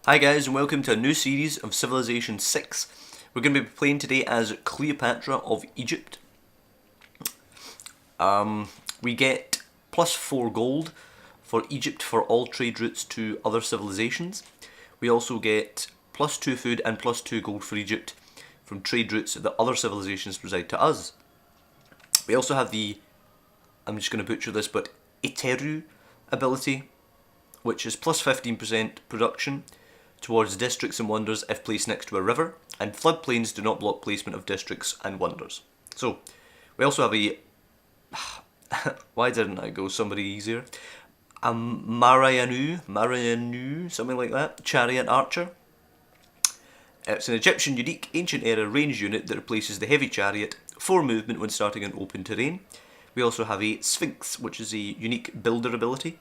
Hi guys, and welcome to a new series of Civilization 6. We're going to be playing today as Cleopatra of Egypt. We get plus 4 gold for Egypt for all trade routes to other civilizations. We also get plus 2 food and plus 2 gold for Egypt from trade routes that other civilizations provide to us. We also have the, I'm just going to butcher this, but Eteru ability, which is plus 15% production towards districts and wonders if placed next to a river, and floodplains do not block placement of districts and wonders. So, we also have a... why didn't I go somebody easier? A Marianu, something like that, chariot archer. It's an Egyptian unique ancient era range unit that replaces the heavy chariot for movement when starting in open terrain. We also have a Sphinx, which is a unique builder ability.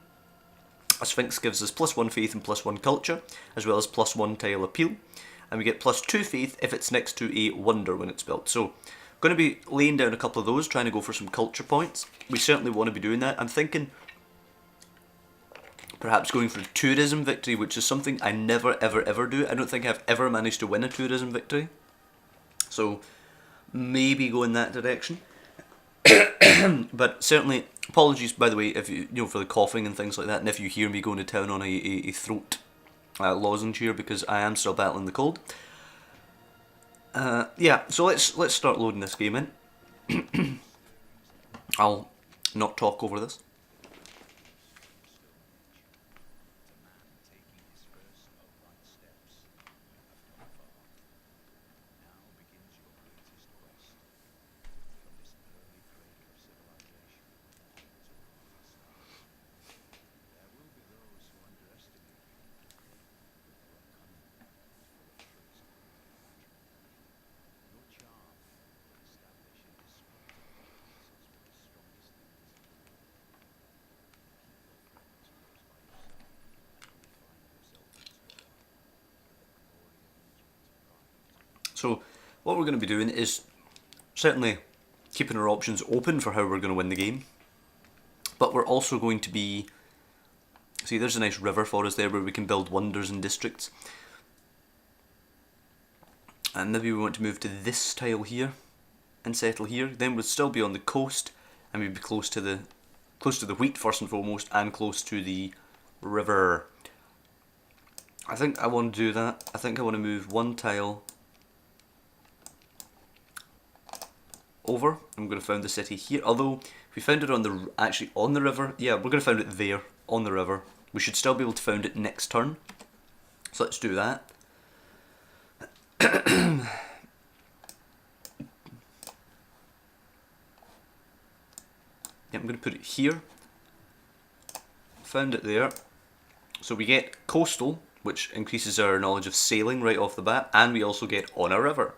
A Sphinx gives us plus 1 faith and plus 1 culture, as well as plus 1 tile appeal, and we get plus 2 faith if it's next to a wonder when it's built. So, I'm going to be laying down a couple of those, trying to go for some culture points. We certainly want to be doing that. I'm thinking perhaps going for tourism victory, which is something I never ever do. I don't think I've ever managed to win a tourism victory. So, maybe go in that direction. But certainly, apologies by the way if you know for the coughing and things like that, and if you hear me going to town on a throat lozenge here because I am still battling the cold. Yeah, so let's start loading this game in. I'll not talk over this. So, what we're going to be doing is certainly keeping our options open for how we're going to win the game. But we're also going to be... See, there's a nice river for us there where we can build wonders and districts. And maybe we want to move to this tile here and settle here. Then we'd still be on the coast and we'd be close to the wheat first and foremost, and close to the river. I think I want to do that. I think I want to move one tile over. I'm going to found the city here, although if we found it on the actually on the river, yeah, we're going to found it there on the river. We should still be able to found it next turn, so let's do that. Yeah, I'm going to put it here. Found it there, so we get coastal, which increases our knowledge of sailing right off the bat, and we also get on a river,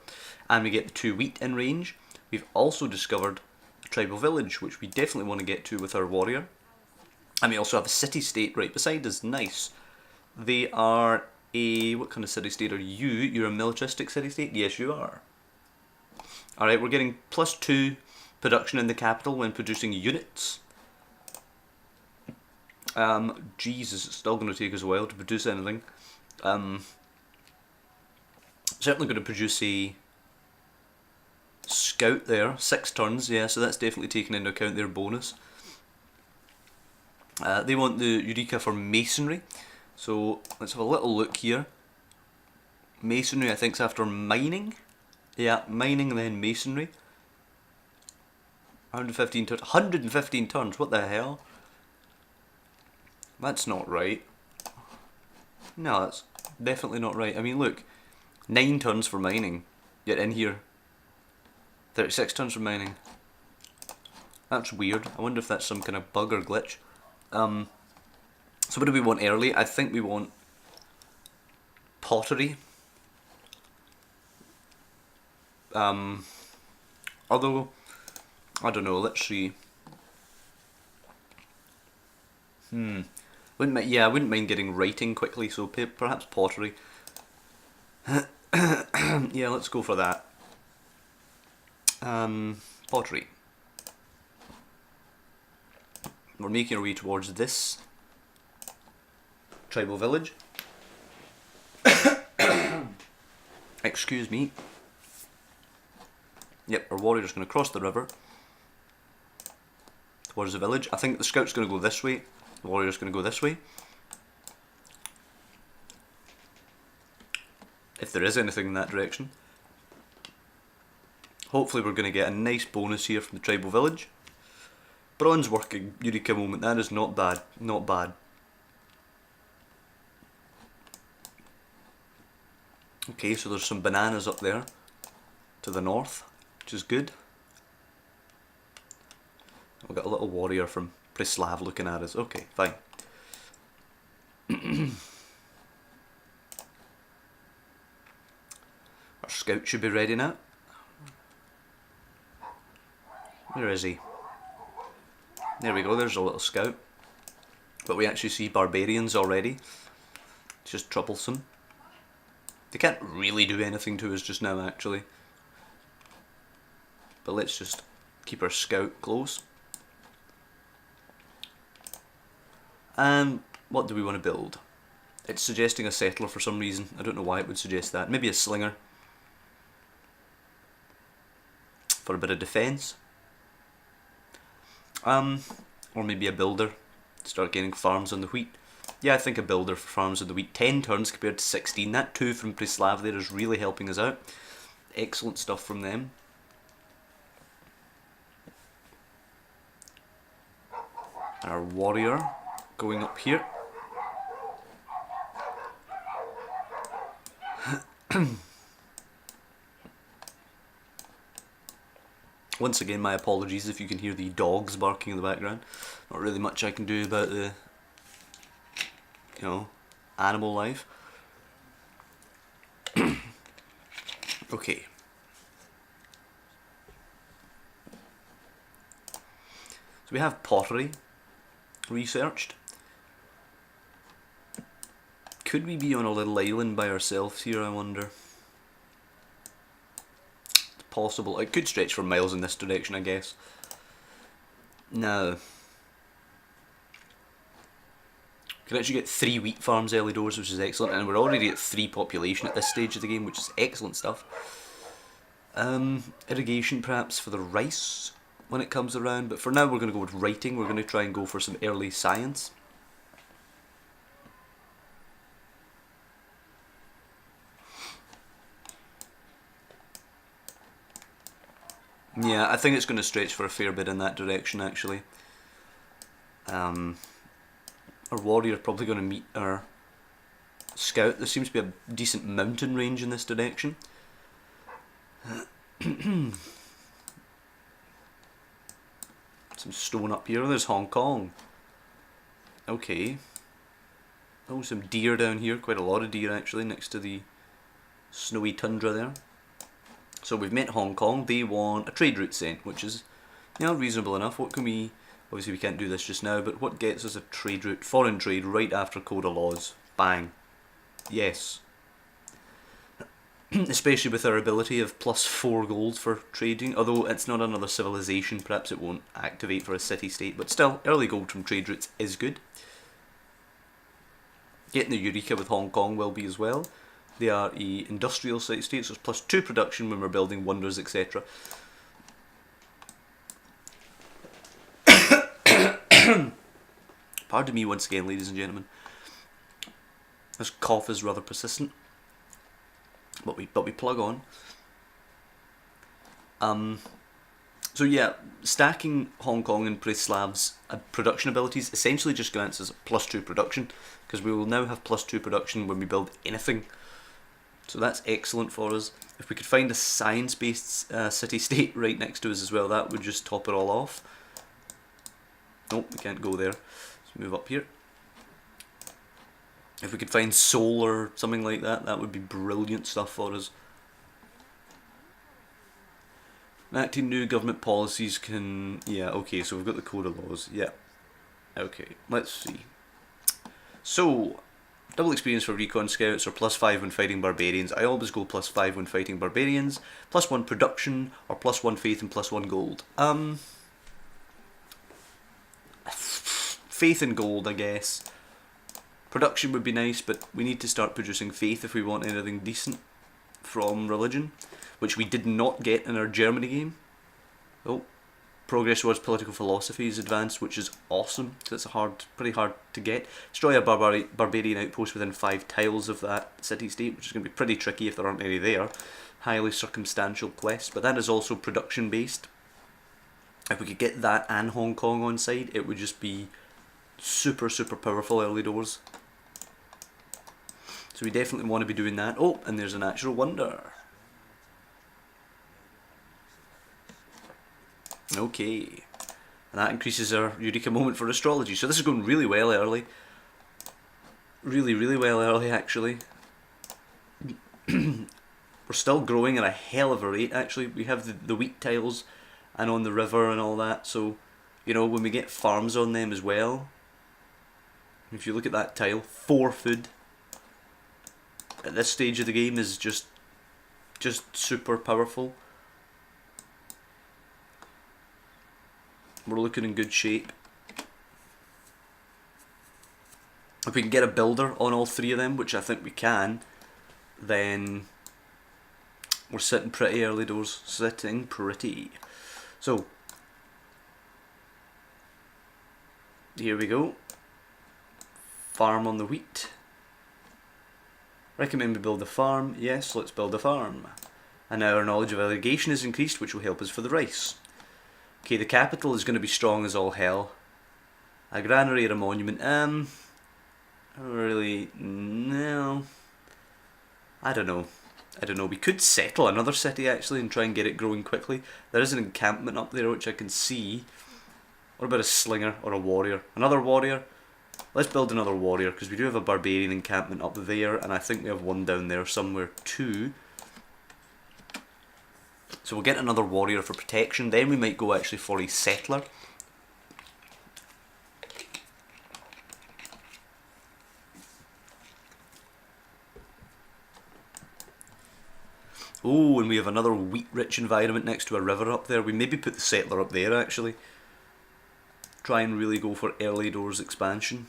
and we get the 2 wheat in range. We've also discovered a tribal village, which we definitely want to get to with our warrior. And we also have a city-state right beside us. Nice. They are a... What kind of city-state are you? You're a militaristic city-state? Yes, you are. Alright, we're getting plus 2 production in the capital when producing units. Jesus, it's still going to take us a while to produce anything. Certainly going to produce a... Scout there, 6 turns, yeah, so that's definitely taken into account their bonus. They want the Eureka for masonry, so let's have a little look here. Masonry I think is after mining, yeah, mining and then masonry. 115 turns, 115 turns, what the hell? That's not right. No, that's definitely not right. I mean look, 9 turns for mining, yet in here 36 turns for mining. That's weird. I wonder if that's some kind of bug or glitch. So what do we want early? I think we want pottery. Although, I don't know, let's see. I wouldn't mind getting writing quickly, so perhaps pottery. Yeah, let's go for that. Pottery. We're making our way towards this tribal village. Excuse me. Yep, our warrior's going to cross the river towards the village. I think the scout's going to go this way. The warrior's going to go this way. If there is anything in that direction. Hopefully we're going to get a nice bonus here from the tribal village. Bronze working Eureka moment, that is not bad, not bad. Okay, so there's some bananas up there to the north, which is good. We've got a little warrior from Preslav looking at us. Okay, fine. Our scout should be ready now. Where is he? There we go, there's a little scout. But we actually see barbarians already. It's just troublesome. They can't really do anything to us just now, actually. But let's just keep our scout close. And what do we want to build? It's suggesting a settler for some reason. I don't know why it would suggest that. Maybe a slinger. For a bit of defence. Or maybe a builder. Start getting farms on the wheat. Yeah, I think a builder for farms on the wheat. 10 turns compared to 16. That 2 from Preslav there is really helping us out. Excellent stuff from them. Our warrior going up here. Once again, my apologies if you can hear the dogs barking in the background. Not really much I can do about the, animal life. Okay. So we have pottery researched. Could we be on a little island by ourselves here, I wonder? It's possible. It could stretch for miles in this direction, I guess. Now, we can actually get 3 wheat farms early doors, which is excellent, and we're already at 3 population at this stage of the game, which is excellent stuff. Irrigation perhaps for the rice when it comes around, but for now we're going to go with writing. We're going to try and go for some early science. Yeah, I think it's going to stretch for a fair bit in that direction, actually. Our warrior probably going to meet our scout. There seems to be a decent mountain range in this direction. Some stone up here. There's Hong Kong. Okay. Oh, some deer down here. Quite a lot of deer, actually, next to the snowy tundra there. So we've met Hong Kong. They want a trade route sent, which is, reasonable enough. What can we... Obviously we can't do this just now, but what gets us a trade route? Foreign trade right after Code of Laws. Bang. Yes. Especially with our ability of +4 gold for trading. Although it's not another civilization, perhaps it won't activate for a city-state. But still, early gold from trade routes is good. Getting the Eureka with Hong Kong will be as well. They are a industrial city-state, so it's +2 production when we're building wonders, etc. Pardon me once again, ladies and gentlemen. This cough is rather persistent, but we plug on. So yeah, stacking Hong Kong and Preslav's production abilities essentially just grants us +2 production, because we will now have +2 production when we build anything. So that's excellent for us. If we could find a science-based city-state right next to us as well, that would just top it all off. Nope, we can't go there. Let's move up here. If we could find solar, something like that, that would be brilliant stuff for us. Enacting new government policies can... Yeah, okay, so we've got the Code of Laws. Yeah. Okay, let's see. So, double experience for recon scouts, or +5 when fighting barbarians. I always go +5 when fighting barbarians. +1 production, or +1 faith and +1 gold. Faith and gold, I guess. Production would be nice, but we need to start producing faith if we want anything decent. from religion, which we did not get in our Germany game. Oh, progress towards political philosophy is advanced, which is awesome. So it's pretty hard to get. Destroy a barbarian outpost within 5 tiles of that city-state, which is going to be pretty tricky if there aren't any there. Highly circumstantial quest, but that is also production-based. If we could get that and Hong Kong on side, it would just be super, super powerful early doors. So we definitely want to be doing that. Oh, and there's a natural wonder. Okay. And that increases our Eureka moment for astrology. So this is going really well early. Really, really well early, actually. We're still growing at a hell of a rate, actually. We have the wheat tiles and on the river and all that. So, you know, when we get farms on them as well, if you look at that tile, 4 food at this stage of the game is just super powerful. We're looking in good shape. If we can get a builder on all 3 of them, which I think we can, then we're sitting pretty early doors. Sitting pretty. So, here we go. Farm on the wheat. Recommend we build a farm. Yes, let's build a farm. And now our knowledge of irrigation is increased, which will help us for the rice. Okay, the capital is going to be strong as all hell. A granary or a monument. Really, no. I don't know. We could settle another city actually and try and get it growing quickly. There is an encampment up there which I can see. What about a slinger or a warrior? Another warrior? Let's build another warrior because we do have a barbarian encampment up there and I think we have one down there somewhere too. So we'll get another warrior for protection, then we might go actually for a settler. Oh, and we have another wheat-rich environment next to a river up there. We maybe put the settler up there actually. Try and really go for early doors expansion.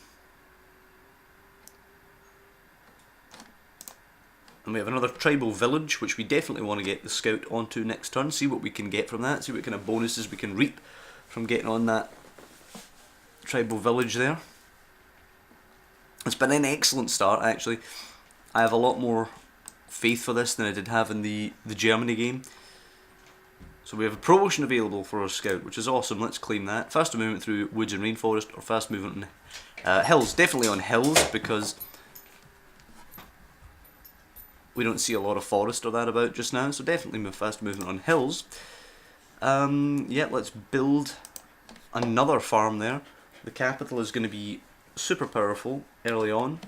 And we have another tribal village, which we definitely want to get the scout onto next turn. See what we can get from that. See what kind of bonuses we can reap from getting on that tribal village there. It's been an excellent start, actually. I have a lot more faith for this than I did have in the Germany game. So we have a promotion available for our scout, which is awesome. Let's claim that. Faster movement through woods and rainforest, or fast movement on hills. Definitely on hills, because we don't see a lot of forest or that about just now, so definitely fast movement on hills. Yeah, let's build another farm there. The capital is going to be super powerful early on.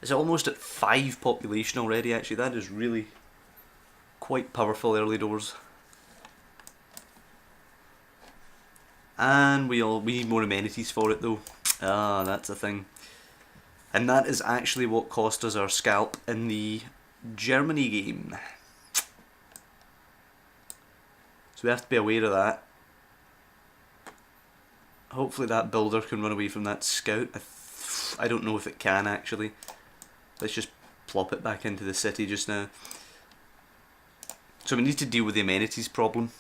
It's almost at 5 population already, actually. That is really quite powerful early doors. And we need more amenities for it though. Ah, that's a thing. And that is actually what cost us our scalp in the Germany game. So we have to be aware of that. Hopefully that builder can run away from that scout. I don't know if it can actually. Let's just plop it back into the city just now. So we need to deal with the amenities problem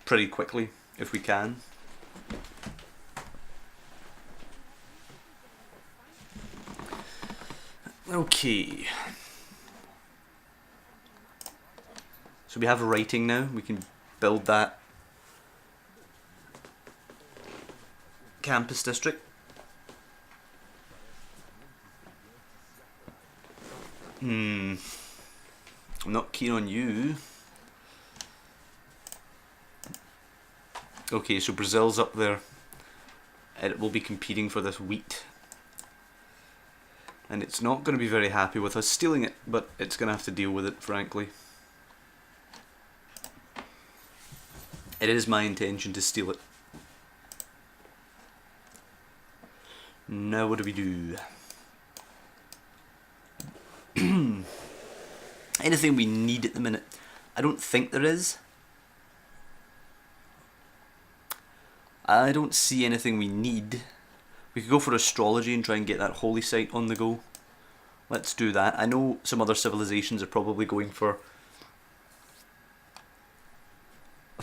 pretty quickly if we can. Okay. So we have writing now. We can build that campus district. I'm not keen on you. Okay, so Brazil's up there. It will be competing for this wheat. And it's not going to be very happy with us stealing it, but it's going to have to deal with it, frankly. It is my intention to steal it. Now what do we do? Anything we need at the minute? I don't think there is. I don't see anything we need. We could go for astrology and try and get that holy site on the go. Let's do that. I know some other civilizations are probably going for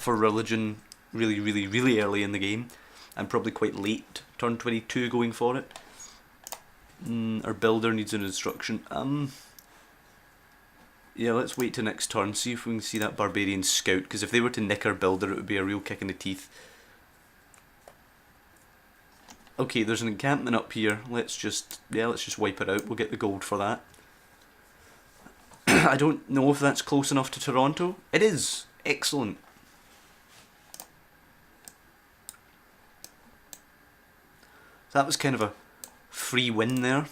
religion really, really, really early in the game. I'm probably quite late, turn 22 going for it. Our builder needs an instruction. Yeah, let's wait till next turn, see if we can see that barbarian scout, because if they were to nick our builder it would be a real kick in the teeth. Okay, there's an encampment up here. Let's just wipe it out. We'll get the gold for that. I don't know if that's close enough to Toronto. It is. Excellent. So that was kind of a free win there.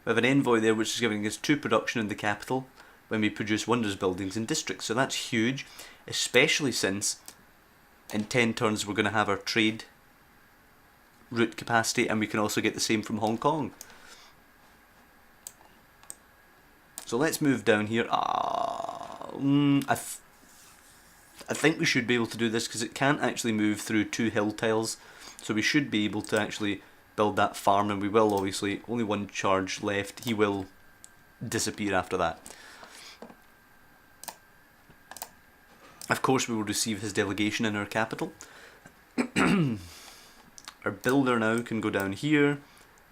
We have an envoy there which is giving us 2 production in the capital when we produce wonders buildings in districts. So that's huge, especially since in 10 turns we're going to have our trade route capacity, and we can also get the same from Hong Kong. So let's move down here. I think we should be able to do this because it can't actually move through 2 hill tiles, so we should be able to actually build that farm, and we will obviously. Only 1 charge left. He will disappear after that. Of course we will receive his delegation in our capital. Our builder now can go down here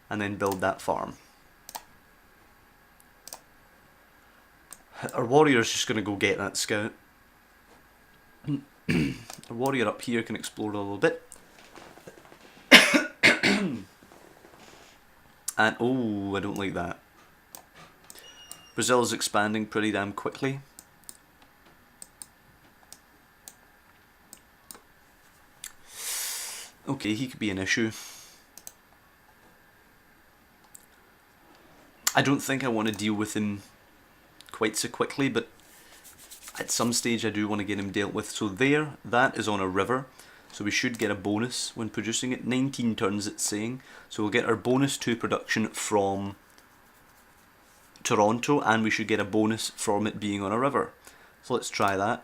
and then build that farm. Our warrior's just going to go get that scout. Our warrior up here can explore a little bit. And oh, I don't like that. Brazil's expanding pretty damn quickly. Okay, he could be an issue. I don't think I want to deal with him quite so quickly, but at some stage I do want to get him dealt with. So there, that is on a river, so we should get a bonus when producing it. 19 turns it's saying, so we'll get our bonus to production from Toronto, and we should get a bonus from it being on a river. So let's try that.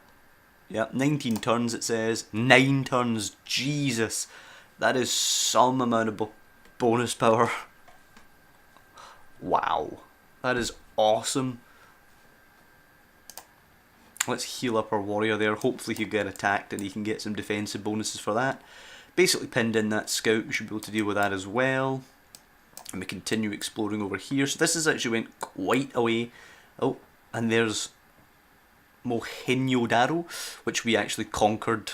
Yeah, 19 turns it says. 9 turns, Jesus. That is some amount of bonus power. Wow. That is awesome. Let's heal up our warrior there. Hopefully he'll get attacked and he can get some defensive bonuses for that. Basically pinned in that scout. We should be able to deal with that as well. And we continue exploring over here. So this has actually went quite away. Oh, and there's Mohenjo-Daro, which we actually conquered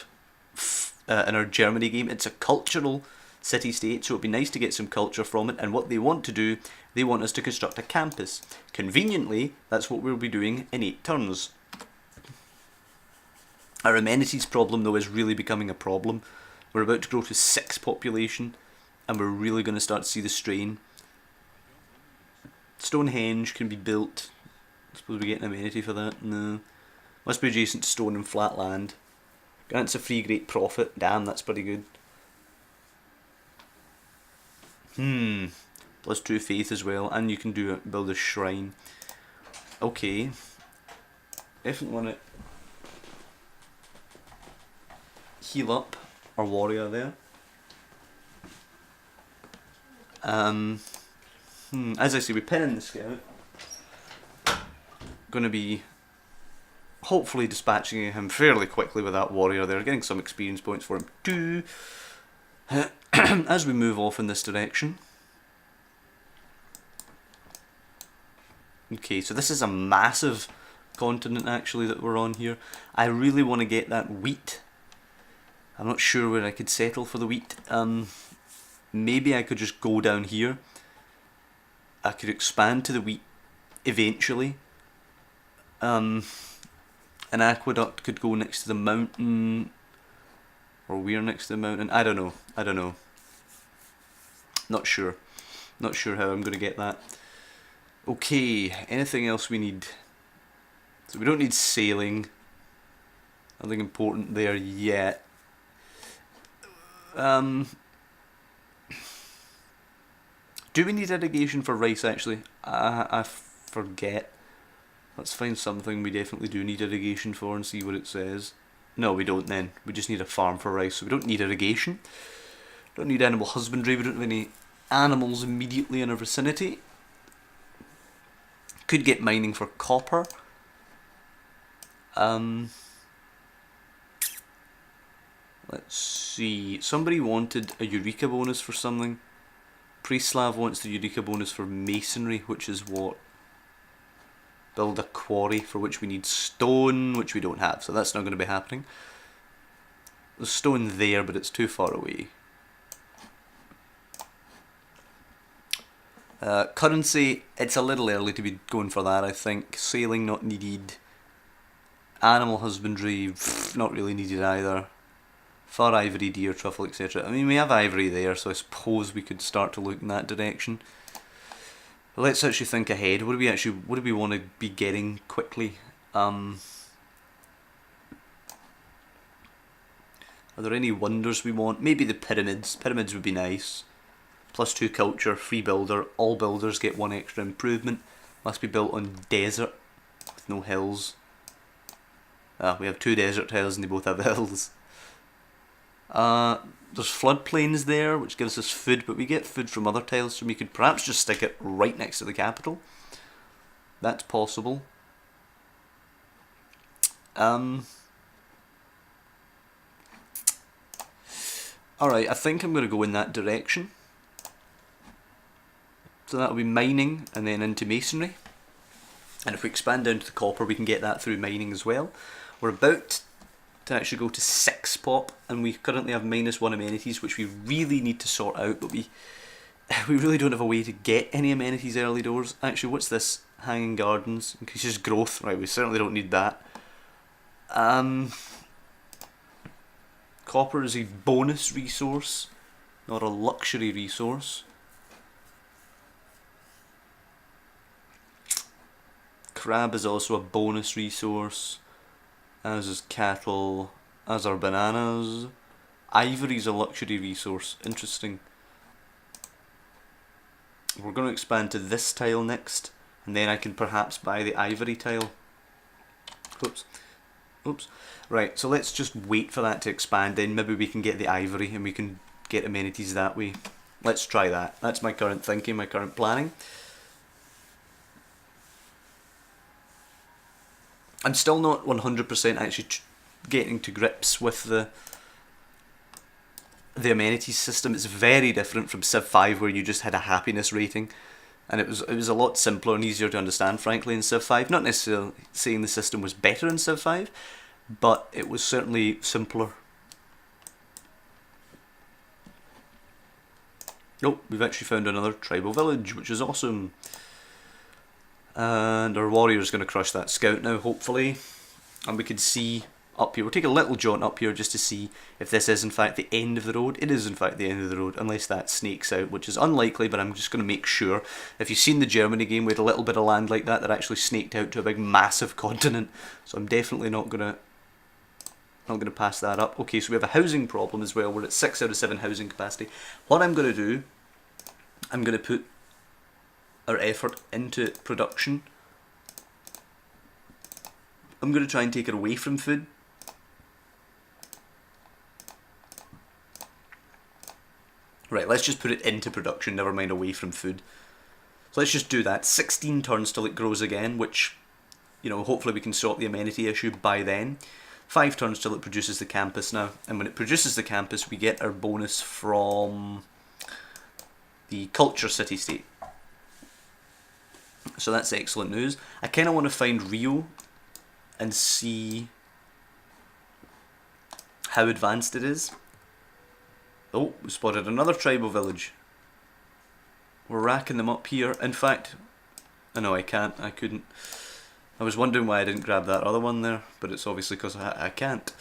in our Germany game. It's a cultural city-state, so it'd be nice to get some culture from it. And what they want to do, they want us to construct a campus. Conveniently, that's what we'll be doing in 8 turns. Our amenities problem, though, is really becoming a problem. We're about to grow to 6 population, and we're really going to start to see the strain. Stonehenge can be built. I suppose we get an amenity for that? No. Must be adjacent to stone and flat land. Grants a free great profit. Damn, that's pretty good. Plus 2 faith as well, and you can build a shrine. Okay. Definitely want to heal up our warrior there. As I say, we pin in the scout. Going to be hopefully dispatching him fairly quickly with that warrior there, getting some experience points for him too. As we move off in this direction. Okay, so this is a massive continent actually that we're on here. I really want to get that wheat. I'm not sure where I could settle for the wheat. Maybe I could just go down here. I could expand to the wheat eventually. An aqueduct could go next to the mountain, or we're next to the mountain. I don't know. Not sure how I'm going to get that. Okay, anything else we need? So we don't need sailing. Nothing important there yet. Do we need irrigation for rice actually? I forget. Let's find something we definitely do need irrigation for and see what it says. No, we don't then. We just need a farm for rice, so we don't need irrigation. Don't need animal husbandry, we don't have any animals immediately in our vicinity. Could get mining for copper. Let's see. Somebody wanted a Eureka bonus for something. Preslav wants the Eureka bonus for masonry, which is what? Build a quarry, for which we need stone, which we don't have, so that's not going to be happening. There's stone there, but it's too far away. Currency, it's a little early to be going for that, I think. Sailing, not needed. Animal husbandry, not really needed either. Fur, ivory, deer, truffle, etc. I mean, we have ivory there, so I suppose we could start to look in that direction. But let's actually think ahead. What do we want to be getting quickly? Are there any wonders we want? Maybe the pyramids. Pyramids would be nice. +2 culture, free builder. All builders get 1 extra improvement. Must be built on desert with no hills. We have 2 desert tiles and they both have hills. There's floodplains there, which gives us food, but we get food from other tiles, so we could perhaps just stick it right next to the capital. That's possible. Alright, I think I'm going to go in that direction. So that'll be mining and then into masonry. And if we expand down to the copper, we can get that through mining as well. We're about to actually go to 6 pop, and we currently have -1 amenities, which we really need to sort out, but we really don't have a way to get any amenities early doors. Actually, what's this? Hanging gardens, increases growth. Right, we certainly don't need that. Copper is a bonus resource, not a luxury resource. Crab is also a bonus resource, as is cattle, as are bananas. Ivory is a luxury resource. Interesting. We're going to expand to this tile next, and then I can perhaps buy the ivory tile. Oops. Oops. Right, so let's just wait for that to expand, then maybe we can get the ivory and we can get amenities that way. Let's try that. That's my current thinking, my current planning. I'm still not 100% actually getting to grips with the amenities system. It's very different from Civ 5, where you just had a happiness rating, and it was a lot simpler and easier to understand, frankly, in Civ 5. Not necessarily saying the system was better in Civ 5, but it was certainly simpler. Oh, we've actually found another tribal village, which is awesome. And our warrior's going to crush that scout now, hopefully. And we can see up here. We'll take a little jaunt up here just to see if this is in fact the end of the road. It is in fact the end of the road, unless that snakes out, which is unlikely, but I'm just going to make sure. If you've seen the Germany game, we had a little bit of land like that actually snaked out to a big massive continent. So I'm definitely not going to pass that up. Okay, so we have a housing problem as well. We're at 6 out of 7 housing capacity. What I'm going to do, I'm going to put our effort into production. I'm going to try and take it away from food. Right, let's just put it into production, never mind away from food. So let's just do that. 16 turns till it grows again, which, you know, hopefully we can sort the amenity issue by then. 5 turns till it produces the campus now. And when it produces the campus, we get our bonus from the culture city-state. So that's excellent news. I kind of want to find Rio and see how advanced it is. Oh, we spotted another tribal village. We're racking them up here. In fact, no, I can't. I couldn't. I was wondering why I didn't grab that other one there, but it's obviously because I can't.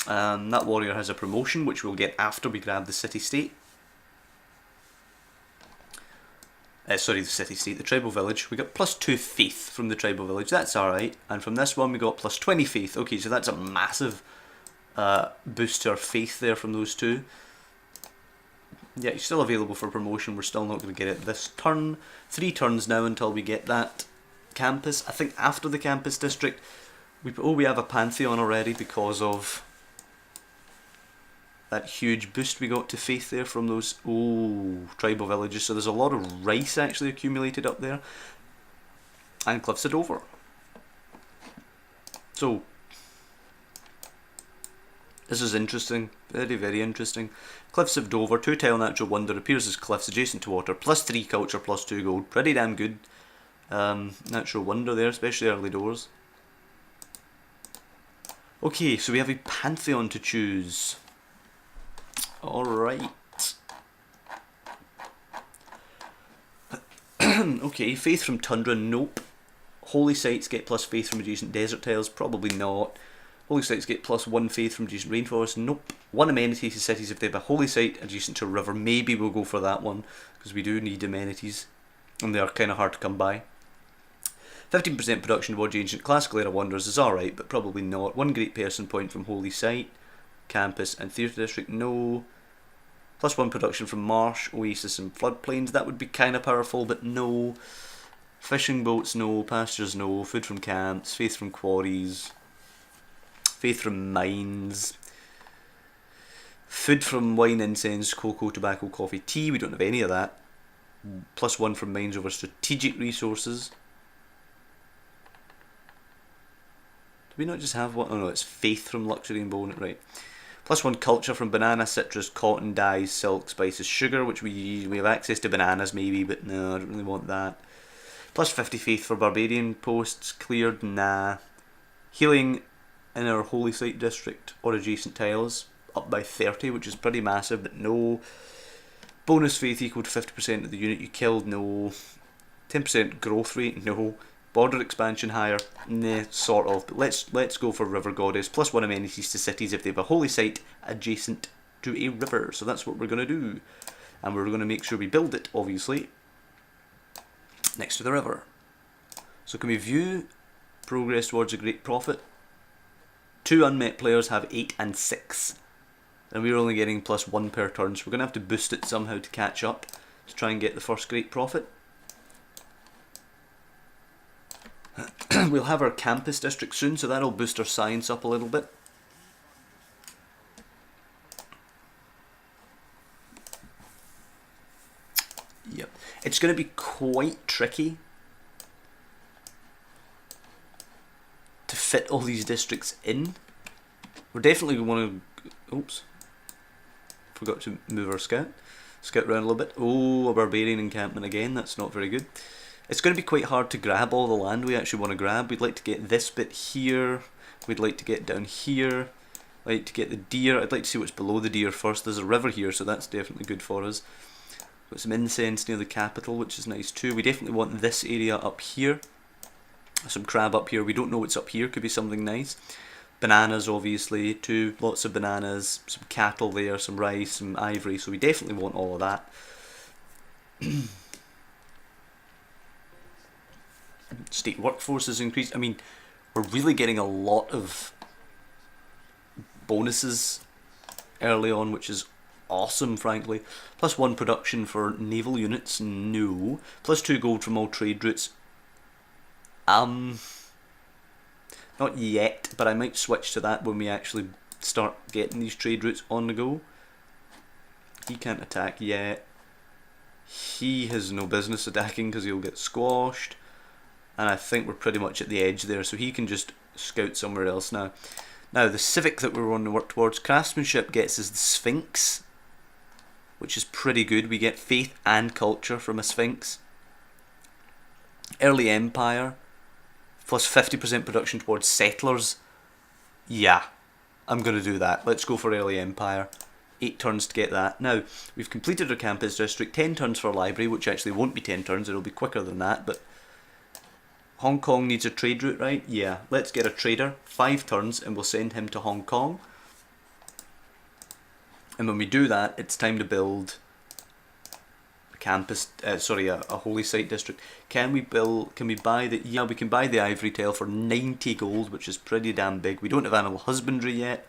That warrior has a promotion, which we'll get after we grab the city-state. Sorry, the city-state, the tribal village. We got +2 faith from the tribal village, that's alright. And from this one we got +20 faith. Okay, so that's a massive boost to our faith there from those two. Yeah, it's still available for promotion, we're still not going to get it this turn. 3 turns now until we get that campus. I think after the campus district, we have a pantheon already because of that huge boost we got to faith there from those tribal villages. So there's a lot of rice actually accumulated up there. and Cliffs of Dover. So, this is interesting, very, very interesting. Cliffs of Dover, 2-tile natural wonder, appears as cliffs adjacent to water, +3 culture, +2 gold. Pretty damn good natural wonder there, especially early doors. Okay, so we have a Pantheon to choose. Alright. Okay, Faith from Tundra, nope. Holy Sites get plus Faith from adjacent desert tiles, probably not. Holy Sites get +1 Faith from adjacent rainforest, nope. 1 amenity to cities if they have a Holy Site adjacent to a river, maybe we'll go for that one, because we do need amenities, and they are kind of hard to come by. 15% production towards ancient classical era wonders is alright, but probably not. 1 great person point from Holy Site, campus and theatre district, no. +1 production from marsh, oasis and floodplains, that would be kind of powerful, but no. Fishing boats, no. Pastures, no. Food from camps, faith from quarries, faith from mines, food from wine, incense, cocoa, tobacco, coffee, tea, we don't have any of that. +1 from mines over strategic resources. Do we not just have one? Oh no, it's faith from luxury and bone, right. +1 culture from banana, citrus, cotton, dyes, silk, spices, sugar, which we have access to bananas maybe, but no, I don't really want that. +50 faith for barbarian posts, cleared, nah. Healing in our holy site district or adjacent tiles, up by 30, which is pretty massive, but no. Bonus faith equal to 50% of the unit you killed, no. 10% growth rate, no. Border expansion higher, nah, sort of. But let's go for River Goddess. +1 amenities to cities if they have a holy site adjacent to a river. So that's what we're going to do. And we're going to make sure we build it, obviously, next to the river. So can we view progress towards a great profit? 2 unmet players have 8 and 6. And we're only getting +1 per turn. So we're going to have to boost it somehow to catch up to try and get the first great profit. We'll have our campus district soon, so that'll boost our science up a little bit. Yep. It's going to be quite tricky to fit all these districts in. We're definitely going to... Oops. Forgot to move our scout. Scout around a little bit. Oh, a barbarian encampment again. That's not very good. It's going to be quite hard to grab all the land we actually want to grab. We'd like to get this bit here. We'd like to get down here. I'd like to get the deer. I'd like to see what's below the deer first. There's a river here, so that's definitely good for us. Got some incense near the capital, which is nice too. We definitely want this area up here. Some crab up here. We don't know what's up here. Could be something nice. Bananas, obviously, too. Lots of bananas. Some cattle there. Some rice. Some ivory. So we definitely want all of that. State workforce is increased. I mean, we're really getting a lot of bonuses early on, which is awesome, frankly. +1 production for naval units, no. +2 gold from all trade routes. Not yet, but I might switch to that when we actually start getting these trade routes on the go. He can't attack yet. He has no business attacking because he'll get squashed. And I think we're pretty much at the edge there, so he can just scout somewhere else now. Now, the civic that we're going to work towards, craftsmanship gets us the Sphinx, which is pretty good. We get faith and culture from a Sphinx. Early Empire, +50% production towards settlers. Yeah, I'm going to do that. Let's go for Early Empire. 8 turns to get that. Now, we've completed our campus district, 10 turns for library, which actually won't be 10 turns, it'll be quicker than that, but Hong Kong needs a trade route, right? Yeah, let's get a trader, 5 turns, and we'll send him to Hong Kong. And when we do that, it's time to build a campus, a holy site district. Can we buy the, yeah, we can buy the ivory tile for 90 gold, which is pretty damn big. We don't have animal husbandry yet.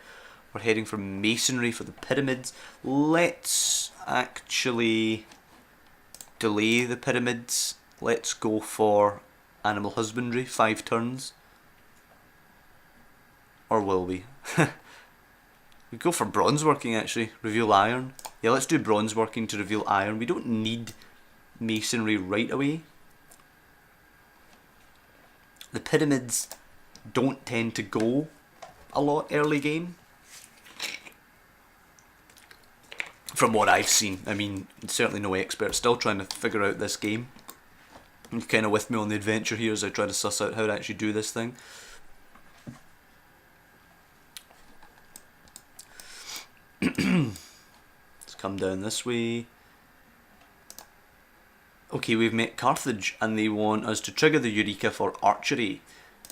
We're heading for masonry for the pyramids. Let's actually delay the pyramids. Let's go for animal husbandry, 5 turns. Or will we? We go for bronze working actually, reveal iron. Yeah, let's do bronze working to reveal iron. We don't need masonry right away. The pyramids don't tend to go a lot early game. From what I've seen. I mean, certainly no expert. Still trying to figure out this game. You're kind of with me on the adventure here as I try to suss out how to actually do this thing. Let's come down this way. Okay, we've met Carthage and they want us to trigger the Eureka for archery.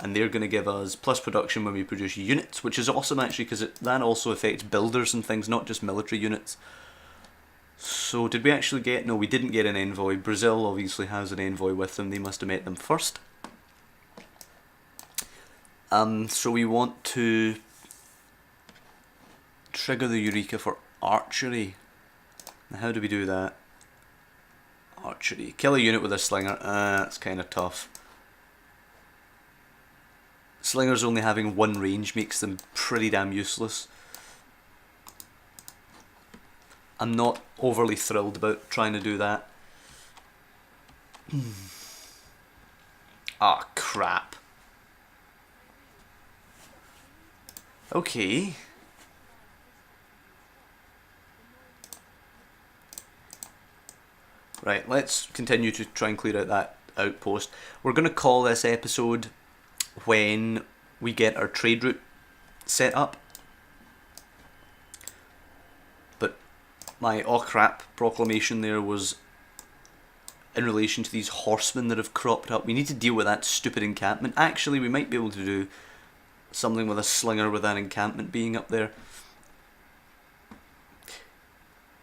And they're going to give us plus production when we produce units, which is awesome actually because that also affects builders and things, not just military units. So did we actually get... No, we didn't get an envoy. Brazil obviously has an envoy with them. They must have met them first. So we want to trigger the Eureka for archery. Now how do we do that? Archery. Kill a unit with a slinger. That's kind of tough. Slingers only having one range makes them pretty damn useless. I'm not overly thrilled about trying to do that. Ah, crap. Okay. Right, let's continue to try and clear out that outpost. We're going to call this episode when we get our trade route set up. But my oh crap proclamation there was in relation to these horsemen that have cropped up. We need to deal with that stupid encampment. Actually, we might be able to do something with a slinger with that encampment being up there.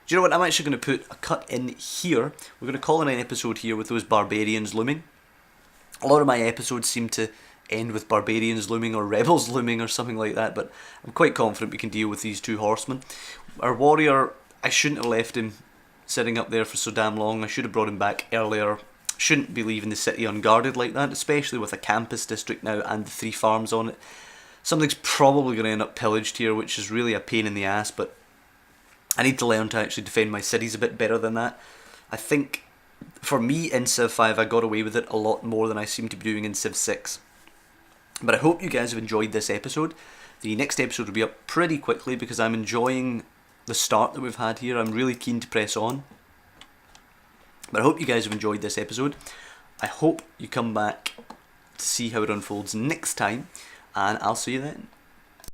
Do you know what? I'm actually going to put a cut in here. We're going to call it an episode here with those barbarians looming. A lot of my episodes seem to end with barbarians looming or rebels looming or something like that, but I'm quite confident we can deal with these two horsemen. Our warrior, I shouldn't have left him sitting up there for so damn long. I should have brought him back earlier. Shouldn't be leaving the city unguarded like that, especially with a campus district now and the 3 farms on it. Something's probably going to end up pillaged here, which is really a pain in the ass, but I need to learn to actually defend my cities a bit better than that. I think, for me, in Civ 5, I got away with it a lot more than I seem to be doing in Civ 6. But I hope you guys have enjoyed this episode. The next episode will be up pretty quickly because I'm enjoying the start that we've had here. I'm really keen to press on. But I hope you guys have enjoyed this episode. I hope you come back to see how it unfolds next time, and I'll see you then.